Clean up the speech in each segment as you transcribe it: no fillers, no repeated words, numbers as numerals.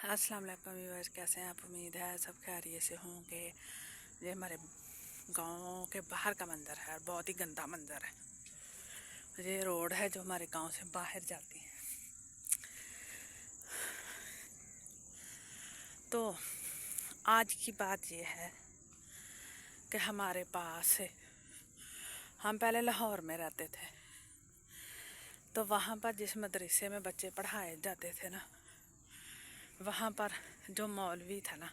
अस्सलाम वालेकुम व्यूअर्स, कैसे हैं आप? उम्मीद है सब खैरियत से होंगे। ये हमारे गांव के बाहर का मंज़र है और बहुत ही गंदा मंज़र है। ये रोड है जो हमारे गांव से बाहर जाती है। तो आज की बात ये है कि हमारे पास से हम पहले लाहौर में रहते थे, तो वहाँ पर जिस मदरसे में बच्चे पढ़ाए जाते थे ना, वहाँ पर जो मौलवी था ना,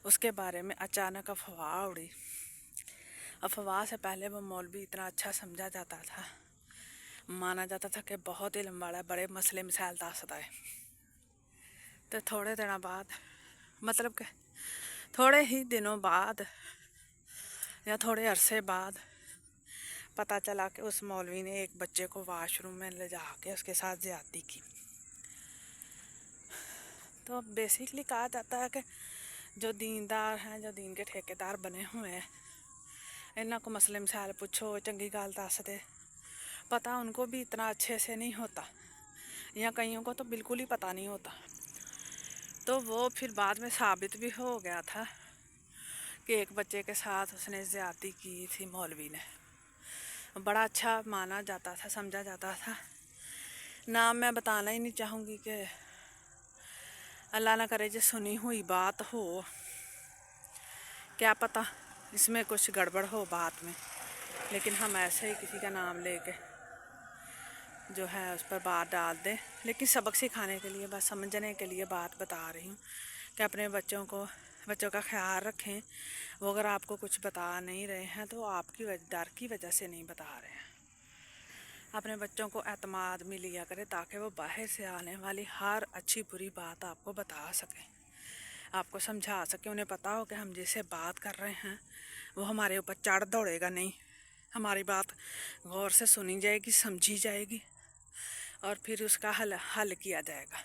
उसके बारे में अचानक अफवाह उड़ी। अफवाह से पहले वो मौलवी इतना अच्छा समझा जाता था, माना जाता था कि बहुत ही लंबाड़ा बड़े मसले मिसाइल दासता है। तो थोड़े दिनों बाद, मतलब कि थोड़े ही दिनों बाद या थोड़े अरसे बाद पता चला कि उस मौलवी ने एक बच्चे को वाशरूम में ले जा के उसके साथ ज़्यादती की। तो बेसिकली कहा जाता है कि जो दीनदार हैं, जो दीन के ठेकेदार बने हुए हैं, इन्हों को मसले मिसाइल पूछो, चंगी गाल दस दे, पता उनको भी इतना अच्छे से नहीं होता, या कईयों को तो बिल्कुल ही पता नहीं होता। तो वो फिर बाद में साबित भी हो गया था कि एक बच्चे के साथ उसने ज़्यादती की थी मौलवी ने। बड़ा अच्छा माना जाता था, समझा जाता था। नाम मैं बताना ही नहीं चाहूँगी कि अल्लाह ना करे जो सुनी हुई बात हो, क्या पता इसमें कुछ गड़बड़ हो बात में, लेकिन हम ऐसे ही किसी का नाम लेके जो है उस पर बात डाल दें। लेकिन सबक सिखाने के लिए, बस समझने के लिए बात बता रही हूँ कि अपने बच्चों का ख्याल रखें। वो अगर आपको कुछ बता नहीं रहे हैं तो आपकी डर की वजह से नहीं बता रहे हैं। अपने बच्चों को एतमाद में लिया करें ताकि वो बाहर से आने वाली हर अच्छी बुरी बात आपको बता सकें, आपको समझा सकें। उन्हें पता हो कि हम जिससे बात कर रहे हैं वो हमारे ऊपर चढ़ दौड़ेगा नहीं, हमारी बात गौर से सुनी जाएगी, समझी जाएगी और फिर उसका हल किया जाएगा।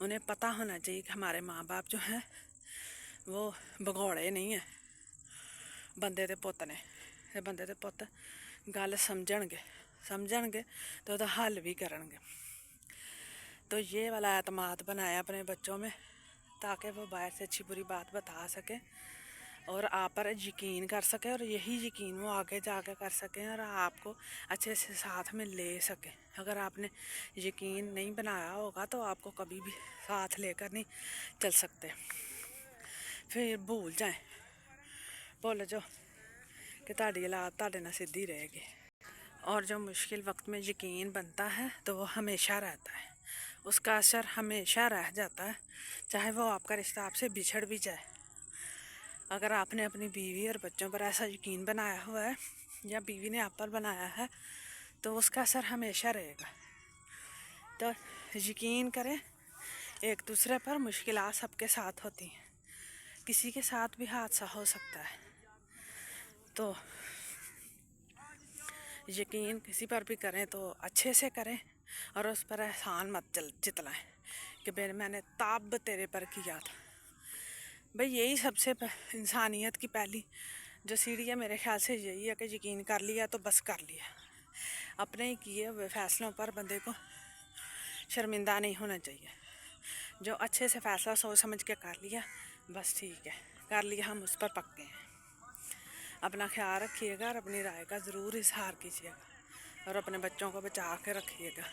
उन्हें पता होना चाहिए कि हमारे माँ बाप जो हैं वो भगौड़े नहीं हैं, बंदे दे पुत्त ने। ते बंदे दे पुत्त गल समझणगे तो उसका हल भी करनगे। तो ये वाला एतमाद बनाया अपने बच्चों में ताकि वो बाहर से अच्छी बुरी बात बता सके और आप पर यकीन कर सके, और यही यकीन वो आगे जाके कर सकें और आपको अच्छे से साथ में ले सकें। अगर आपने यकीन नहीं बनाया होगा तो आपको कभी भी साथ लेकर नहीं चल सकते। फिर भूल जाओ कि ताड़ी औलाद ताड़े नाल सीधी रहेगी। और जो मुश्किल वक्त में यकीन बनता है तो वो हमेशा रहता है, उसका असर हमेशा रह जाता है, चाहे वो आपका रिश्ता आपसे बिछड़ भी जाए। अगर आपने अपनी बीवी और बच्चों पर ऐसा यकीन बनाया हुआ है या बीवी ने आप पर बनाया है तो उसका असर हमेशा रहेगा। तो यकीन करें एक दूसरे पर। मुश्किलात सबके साथ होती हैं, किसी के साथ भी हादसा हो सकता है। तो यकीन किसी पर भी करें तो अच्छे से करें और उस पर एहसान मत जितलाएं कि मैंने ताब तेरे पर किया था। भाई यही सबसे इंसानियत की पहली जो सीढ़ी है, मेरे ख्याल से यही है कि यकीन कर लिया तो बस कर लिया। अपने ही किए हुए फैसलों पर बंदे को शर्मिंदा नहीं होना चाहिए। जो अच्छे से फ़ैसला सोच समझ के कर लिया, बस ठीक है, कर लिया, हम उस पर पक्के हैं। अपना ख्याल रखिएगा और अपनी राय का ज़रूर इजहार कीजिएगा और अपने बच्चों को बचा के रखिएगा।